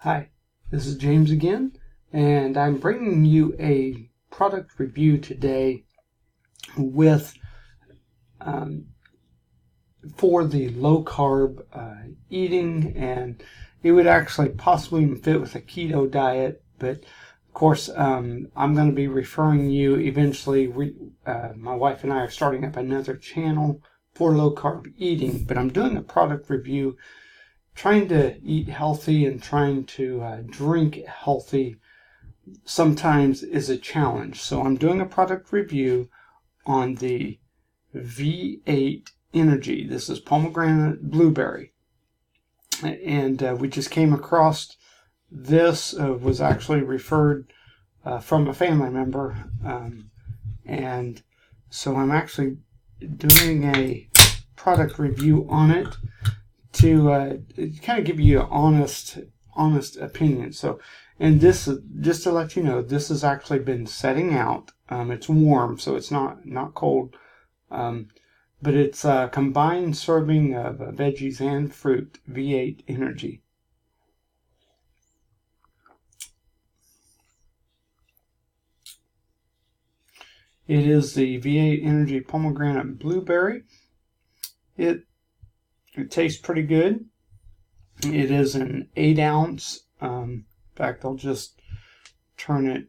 Hi, this is James again, and I'm bringing you a product review today with for the low-carb eating, and it would actually possibly even fit with a keto diet, but of course I'm going to be referring you eventually. My wife and I are starting up another channel for low-carb eating, but I'm doing a product review. Trying to eat healthy and trying to drink healthy sometimes is a challenge. So I'm doing a product review on the V8 Energy. This is pomegranate blueberry. And we just came across this, was actually referred from a family member. And so I'm actually doing a product review on it to kind of give you an honest opinion. So, and this, just to let you know, this has actually been setting out. It's warm, so it's not cold. But it's a combined serving of veggies and fruit, V8 Energy. It is the V8 Energy pomegranate blueberry. It tastes pretty good. It is an 8-ounce. In fact, I'll just turn it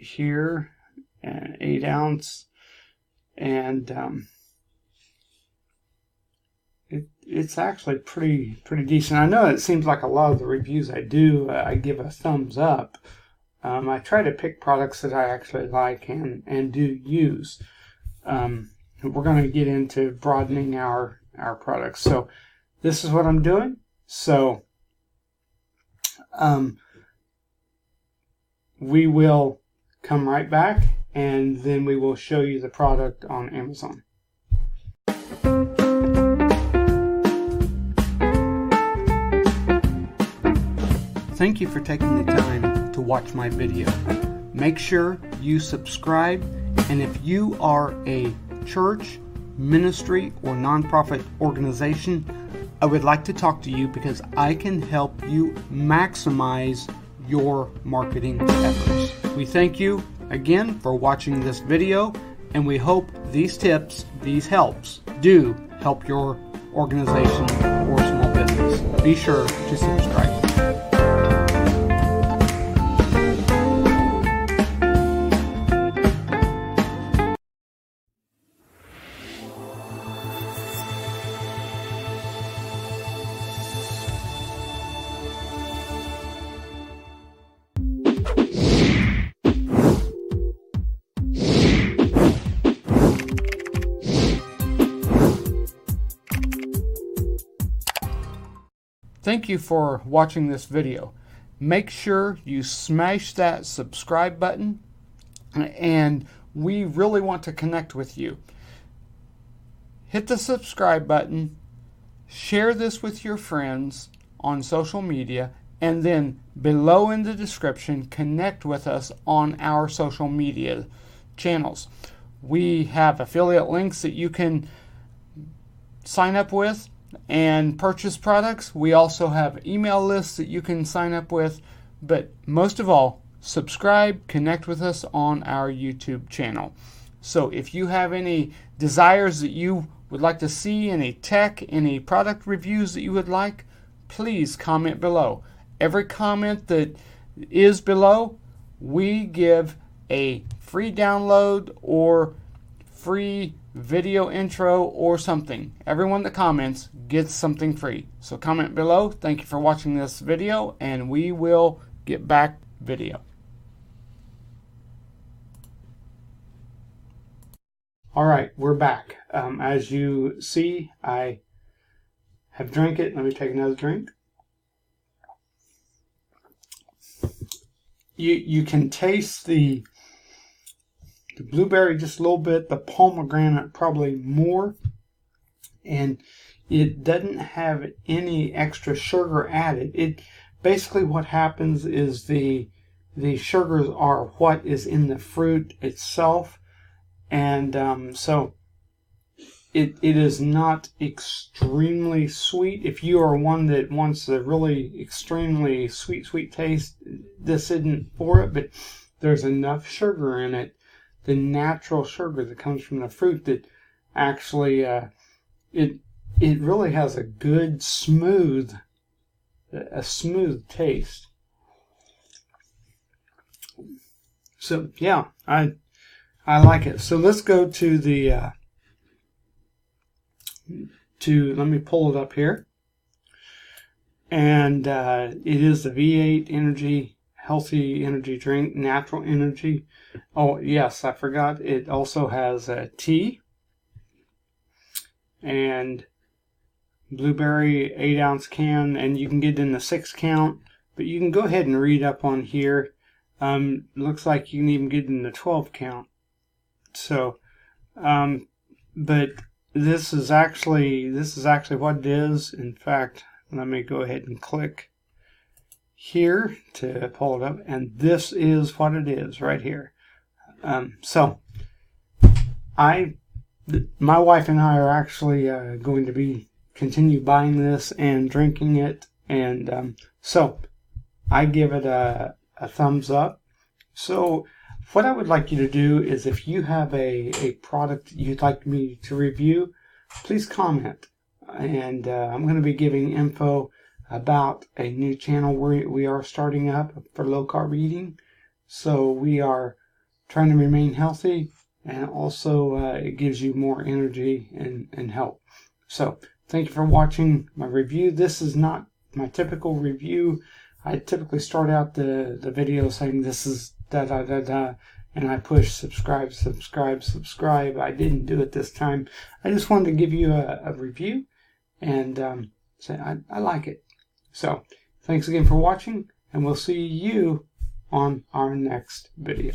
here. 8-ounce, and it's actually pretty decent. I know it seems like a lot of the reviews I do, I give a thumbs up. I try to pick products that I actually like and do use. We're going to get into broadening our products. So this is what I'm doing. So we will come right back, and then we will show you the product on Amazon. Thank you for taking the time to watch my video. Make sure you subscribe, and if you are a church, ministry, or nonprofit organization, I would like to talk to you because I can help you maximize your marketing efforts. We thank you again for watching this video, and we hope these tips, these helps, do help your organization or small business. Be sure to subscribe. Thank you for watching this video. Make sure you smash that subscribe button, and we really want to connect with you. Hit the subscribe button, share this with your friends on social media, and then below in the description, connect with us on our social media channels. We have affiliate links that you can sign up with and purchase products. We also have email lists that you can sign up with, but most of all, subscribe, connect with us on our YouTube channel. So if you have any desires that you would like to see, any tech, any product reviews that you would like, please comment below. Every comment that is below, we give a free download or free video intro or something. Everyone that comments gets something free. So comment below. Thank you for watching this video, and we will get back video. All right, we're back. As you see, I have drank it. Let me take another drink. You can taste the blueberry just a little bit, the pomegranate probably more, and it doesn't have any extra sugar added. It basically, what happens is the sugars are what is in the fruit itself, and so it is not extremely sweet. If you are one that wants a really extremely sweet taste, this isn't for it, but there's enough sugar in it, the natural sugar that comes from the fruit, that actually it really has a good smooth taste. So yeah, I like it. So let's go to the let me pull it up here. And it is the V8 Energy Healthy Energy Drink, Natural Energy. Oh yes, I forgot. It also has tea and blueberry 8-ounce can, and you can get it in the 6-count. But you can go ahead and read up on here. Looks like you can even get it in the 12-count. So, but this is actually what it is. In fact, let me go ahead and click here to pull it up, and this is what it is right here. So my wife and I are actually going to continue buying this and drinking it, and so I give it a thumbs up. So what I would like you to do is, if you have a product you'd like me to review, please comment. And I'm going to be giving info about a new channel we are starting up for low carb eating. So we are trying to remain healthy, and also it gives you more energy and help. So thank you for watching my review. This is not my typical review. I typically start out the video saying this is and I push subscribe. I didn't do it this time. I just wanted to give you a review and say I like it. So thanks again for watching, and we'll see you on our next video.